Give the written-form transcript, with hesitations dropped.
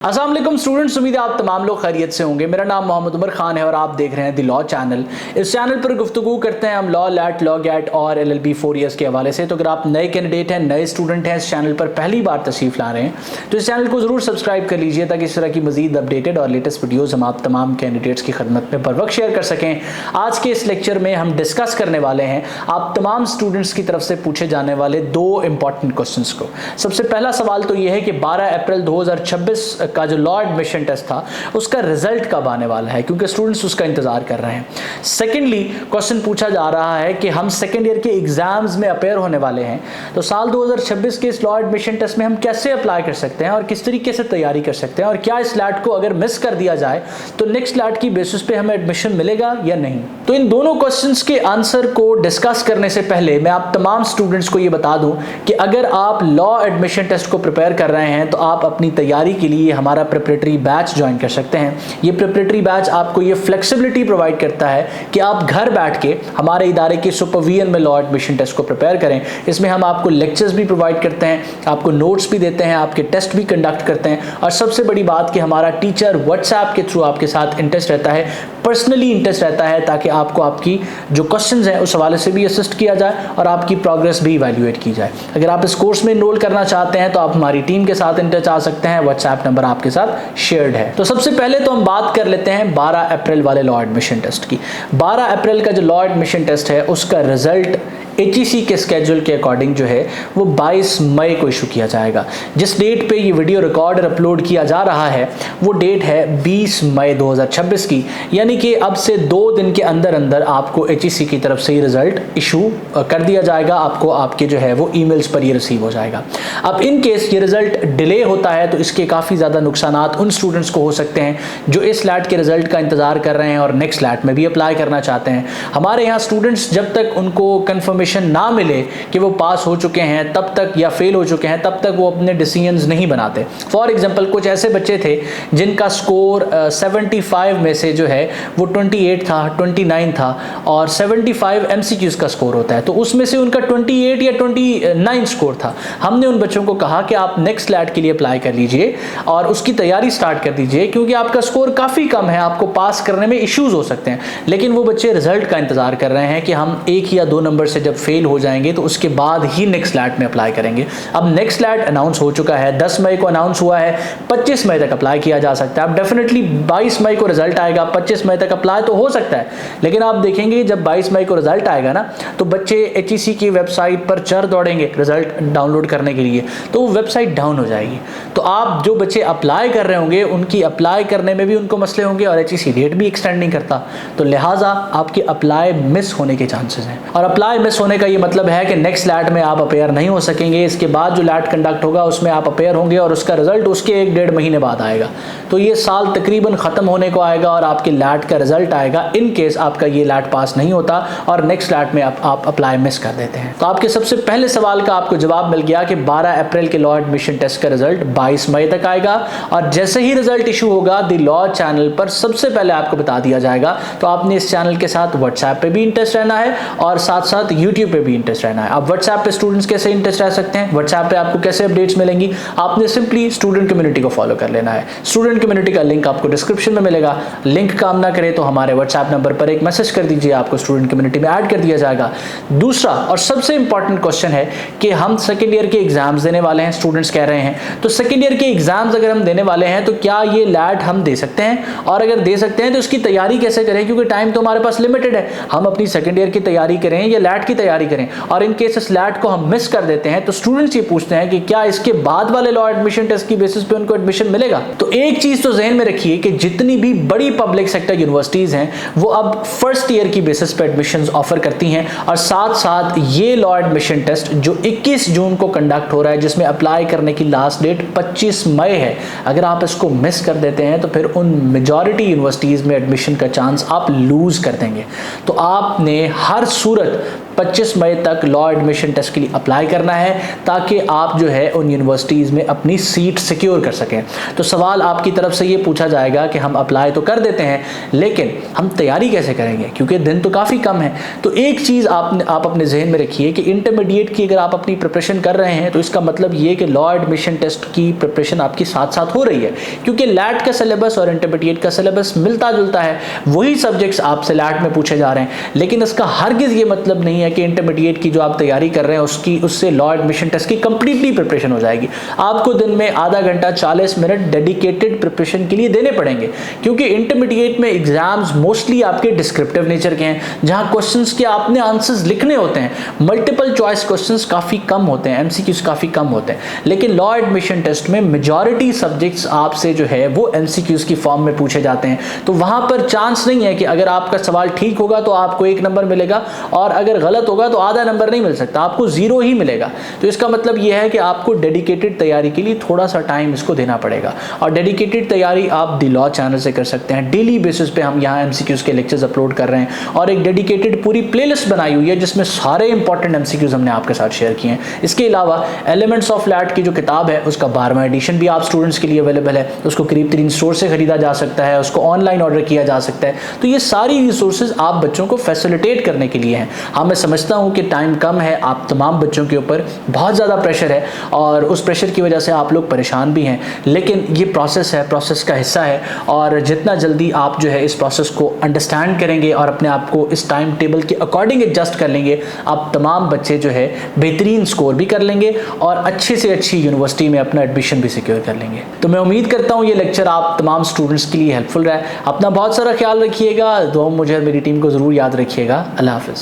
अस्सलाम वालेकुम स्टूडेंट्स, उम्मीद है आप तमाम लोग खैरियत से होंगे। मेरा नाम मोहम्मद उमर खान है और आप देख रहे हैं द लॉ चैनल। इस चैनल पर गुफ्तगू करते हैं हम लॉ, लैट, लॉ गैट और LLB 4 ईयर्स के हवाले से। तो अगर आप नए कैंडिडेट हैं, नए स्टूडेंट हैं, इस चैनल पर पहली बार तशरीफ़ ला रहे हैं तो इस चैनल को ज़रूर सब्सक्राइब कर लीजिए ताकि इस तरह की मज़ीद अपडेटेड और लेटेस्ट वीडियोज़ हम आप तमाम कैंडिडेट्स की खदमत में बर वक्त शेयर कर सकें। आज के इस लेक्चर में हम डिस्कस करने वाले हैं आप तमाम स्टूडेंट्स की तरफ से पूछे जाने वाले दो इंपॉर्टेंट क्वेश्चन को। सबसे पहला सवाल तो यह है कि 12 अप्रैल 2026 का जो लॉ एडमिशन टेस्ट था उसका रिजल्ट कब आने वाला है, क्योंकि स्टूडेंट्स उसका इंतजार कर रहे हैं। सेकेंडली क्वेश्चन पूछा जा रहा है कि हम सेकेंड ईयर के एग्जाम्स में अपेयर होने वाले हैं तो साल 2026 के इस लॉ एडमिशन टेस्ट में हम कैसे अप्लाई कर सकते हैं और किस तरीके से तैयारी कर सकते हैं, और क्या इस लैट को अगर मिस कर दिया जाए तो नेक्स्ट लैट की बेसिस पे हमें एडमिशन मिलेगा या नहीं। तो इन दोनों क्वेश्चंस के आंसर को डिस्कस करने से पहले मैं आप तमाम स्टूडेंट्स को ये बता दूं कि अगर आप लॉ एडमिशन टेस्ट को प्रिपेयर कर रहे हैं तो आप अपनी तैयारी के लिए हमारा प्रिपरेटरी बैच ज्वाइन कर सकते हैं। ये प्रिपरेटरी बैच आपको ये फ्लेक्सिबिलिटी प्रोवाइड करता है कि आप घर बैठ के हमारे इदारे के सुपरविजन में लॉ एडमिशन टेस्ट को प्रिपेयर करें। इसमें हम आपको लेक्चर्स भी प्रोवाइड करते हैं, आपको नोट्स भी देते हैं, आपके टेस्ट भी कंडक्ट करते हैं, और सबसे बड़ी बात कि हमारा टीचर व्हाट्सएप के थ्रू आपके साथ इंटरेस्ट रहता है, पर्सनली इंटरेस्ट रहता है, ताकि आपको आपकी जो क्वेश्चंस हैं उस हवाले से भी असिस्ट किया जाए और आपकी प्रोग्रेस भी इवैल्यूएट की जाए। अगर आप इस कोर्स में एनरोल करना चाहते हैं तो आप हमारी टीम के साथ इन टच आ सकते हैं। व्हाट्सएप नंबर आपके साथ शेयर्ड है। तो सबसे पहले तो हम बात कर लेते हैं 12 अप्रैल वाले लॉ एडमिशन टेस्ट की। 12 अप्रैल का जो लॉ एडमिशन टेस्ट है उसका रिजल्ट HEC के स्केड्यूल के अकॉर्डिंग जो है वो 22 मई को इशू किया जाएगा। जिस डेट पे ये वीडियो रिकॉर्ड और अपलोड किया जा रहा है वो डेट है 20 मई 2026 की, यानी कि अब से 2 दिन के अंदर अंदर आपको HEC की तरफ से ये रिजल्ट इशू कर दिया जाएगा। आपको आपके जो है वो ईमेल्स पर ये रिसीव हो जाएगा। अब इन केस ये रिजल्ट डिले होता है तो इसके काफ़ी ज़्यादा नुकसानात उन स्टूडेंट्स को हो सकते हैं जो इस लैट के रिजल्ट का इंतज़ार कर रहे हैं और नेक्स्ट लैट में भी अप्लाई करना चाहते हैं। हमारे यहाँ स्टूडेंट्स जब तक उनको कन्फर्मेशन ना मिले कि वो पास हो चुके हैं तब तक या फेल हो चुके हैं तब तक वो अपने डिसीजंस नहीं बनाते। फॉर एग्जांपल कुछ ऐसे बच्चे थे जिनका स्कोर 75 में से जो है वो 28 था, 29 था, और 75 MCQs का स्कोर होता है, तो उसमें से उनका 28 या 29 स्कोर था। हमने उन बच्चों को कहा कि आप नेक्स्ट लैट के लिए अप्लाई कर लीजिए और उसकी तैयारी स्टार्ट कर दीजिए, क्योंकि आपका स्कोर काफ़ी कम है, आपको पास करने में इश्यूज हो सकते हैं। लेकिन वो बच्चे रिजल्ट का इंतजार कर रहे हैं कि हम 1 या 2 नंबर से जब फेल हो जाएंगे तो उसके बाद ही नेक्स्ट लैट में अप्लाई करेंगे। अब नेक्स्ट लैट अनाउंस हो चुका है, 10 मई को अनाउंस हुआ है, 25 मई तक अप्लाई किया जा सकता है। अब डेफिनेटली 22 मई को रिजल्ट आएगा, 25 मई तक अप्लाई तो हो सकता है, लेकिन आप देखेंगे जब 22 मई को रिजल्ट आएगा ना तो बच्चे HEC की वेबसाइट पर चढ़ दौड़ेंगे रिजल्ट डाउनलोड करने के लिए, तो वो वेबसाइट डाउन हो जाएगी। तो आप जो बच्चे अप्लाई कर रहे होंगे उनकी अप्लाई करने में भी उनको मसले होंगे और HEC डेट भी एक्सटेंड नहीं करता, तो लिहाजा आपकी अप्लाई मिस होने के चांसेस हैं। और अप्लाई मिस होने का ये मतलब है कि नेक्स्ट लैट में आप अपेयर नहीं हो सकेंगे। इसके बाद जो लैट कंडक्ट होगा उसमें आप अपेयर होंगे और उसका रिजल्ट उसके 1-1.5 महीने बाद आएगा। तो ये साल तकरीबन ख़त्म होने को आएगा और आपके लैट का रिजल्ट आएगा इन केस आपका ये लैट पास नहीं होता और नेक्स्ट लैट में आप अप्लाई मिस कर देते हैं। तो आपके सबसे पहले सवाल का आपको जवाब मिल गया कि 12 अप्रैल के लॉ एडमिशन टेस्ट का रिजल्ट 22 मई तक आएगा, और जैसे ही रिजल्ट इशू होगा द लॉ चैनल पर सबसे पहले आपको बता दिया जाएगा। तो आपने इस चैनल के साथ व्हाट्सएप पे भी इंटरेस्ट रहना है और साथ साथ यूट्यूब पे भी इंटरेस्ट रहना है। आप व्हाट्सएप पे स्टूडेंट्स कैसे इंटरेस्ट रह सकते हैं, व्हाट्सएप पे आपको कैसे अपडेट्स मिलेंगी, आपने सिंपली स्टूडेंट कम्युनिटी को फॉलो कर लेना है। स्टूडेंट कम्युनिटी का लिंक आपको डिस्क्रिप्शन में मिलेगा। लिंक काम ना करे तो हमारे व्हाट्सएप नंबर पर एक मैसेज कर दीजिए, आपको स्टूडेंट कम्युनिटी में ऐड कर दिया जाएगा। दूसरा और सबसे इंपॉर्टेंट क्वेश्चन है कि हम सेकेंड ईयर के एग्जाम्स देने वाले हैं, स्टूडेंट्स कह रहे हैं, तो सेकेंड ईयर के एग्जाम्स अगर हम देने वाले हैं तो क्या ये लैट हम दे सकते हैं, और अगर दे सकते हैं तो उसकी तैयारी कैसे करें, क्योंकि टाइम तो हमारे पास लिमिटेड है। हम अपनी सेकेंड ईयर की तैयारी करें या लैट की तैयारी करें, और इन केस इस लैट को हम मिस कर देते हैं तो स्टूडेंट्स ये पूछते हैं कि क्या इसके बाद वाले लॉ एडमिशन टेस्ट की बेसिस पे उनको एडमिशन मिलेगा। तो एक चीज तो जहन में रखिए कि जितनी भी बड़ी पब्लिक सेक्टर यूनिवर्सिटीज हैं वो अब फर्स्ट ईयर की बेसिस पे एडमिशंस ऑफर करती हैं, और साथ साथ ये लॉ एडमिशन टेस्ट जो 21 जून को कंडक्ट हो रहा है जिसमें अप्लाई करने की लास्ट डेट 25 मई है, अगर आप इसको मिस कर देते हैं तो फिर उन मेजॉरिटी यूनिवर्सिटीज में एडमिशन का चांस आप लूज कर देंगे। तो आपने हर सूरत 25 मई तक लॉ एडमिशन टेस्ट के लिए अप्लाई करना है ताकि आप जो है उन यूनिवर्सिटीज़ में अपनी सीट सिक्योर कर सकें। तो सवाल आपकी तरफ से ये पूछा जाएगा कि हम अप्लाई तो कर देते हैं लेकिन हम तैयारी कैसे करेंगे, क्योंकि दिन तो काफ़ी कम है। तो एक चीज़ आप अपने जहन में रखिए कि इंटरमीडिएट की अगर आप अपनी प्रिपरेशन कर रहे हैं तो इसका मतलब ये कि लॉ एडमिशन टेस्ट की प्रिपरेशन आपकी साथ साथ हो रही है, क्योंकि लैट का सिलेबस और इंटरमीडिएट का सिलेबस मिलता जुलता है, वही सब्जेक्ट्स आपसे लैट में पूछे जा रहे हैं। लेकिन इसका हरगिज़ ये मतलब नहीं है कि इंटरमीडिएट की जो आप तैयारी कर रहे हैं उससे लॉ एडमिशन टेस्ट की कंप्लीटली प्रिपरेशन हो जाएगी। आपको दिन में आधा घंटा 40 मिनट डेडिकेटेड प्रिपरेशन के लिए देने पड़ेंगे, क्योंकि इंटरमीडिएट में एग्जाम्स मोस्टली आपके डिस्क्रिप्टिव नेचर के हैं, जहां क्वेश्चंस के आपने आंसर्स लिखने होते हैं। मल्टीपल चॉइस क्वेश्चंस काफ़ी कम होते हैं, एमसीक्यूज काफ़ी कम होते हैं। लेकिन लॉ एडमिशन टेस्ट में मेजॉरिटी सब्जेक्ट्स आपसे जो है वो एमसीक्यूज की फॉर्म में पूछे जाते हैं। तो वहां पर चांस नहीं है कि अगर आपका सवाल ठीक होगा तो आपको 1 नंबर मिलेगा और अगर गलत होगा तो आधा नंबर नहीं मिल सकता, आपको 0 ही मिलेगा। तो इसका मतलब यह है कि आपको डेडिकेटेड तैयारी के लिए थोड़ा सा टाइम इसको देना पड़ेगा। और डेडिकेटेड तैयारी आप द लॉ चैनल से कर सकते हैं। डेली बेसिस पे हम यहाँ एमसीक्यूज के लेक्चर्स अपलोड कर रहे हैं और एक डेडिकेटेड पूरी प्लेलिस्ट बनाई हुई है जिसमें सारे इंपॉर्टेंट एमसीक्यूज हमने आपके साथ शेयर किए हैं। इसके अलावा एलिमेंट्स ऑफ लैट की जो किताब है उसका 12वां एडिशन भी आप स्टूडेंट्स के लिए अवेलेबल है। उसको करीब 3 स्टोर से खरीदा जा सकता है, उसको ऑनलाइन ऑर्डर किया जा सकता है। तो ये सारी रिसोर्सेज आप बच्चों को फैसिलिटेट करने के लिए हैं। हाँ, मैं समझता हूँ कि टाइम कम है, आप तमाम बच्चों के ऊपर बहुत ज़्यादा प्रेशर है और उस प्रेशर की वजह से आप लोग परेशान भी हैं, लेकिन ये प्रोसेस है, प्रोसेस का हिस्सा है। और जितना जल्दी आप जो है इस प्रोसेस को अंडरस्टैंड करेंगे और अपने आप को इस टाइम टेबल के अकॉर्डिंग एडजस्ट कर लेंगे, आप तमाम बच्चे जो है बेहतरीन स्कोर भी कर लेंगे और अच्छे से अच्छी यूनिवर्सिटी में अपना एडमिशन भी सिक्योर कर लेंगे। तो मैं उम्मीद करता हूँ ये लेक्चर आप तमाम स्टूडेंट्स के लिए हेल्पफुल रहा है। अपना बहुत सारा ख्याल रखिएगा, दुआ मुझे और मेरी टीम को ज़रूर याद रखिएगा। अल्लाह हाफ़िज़।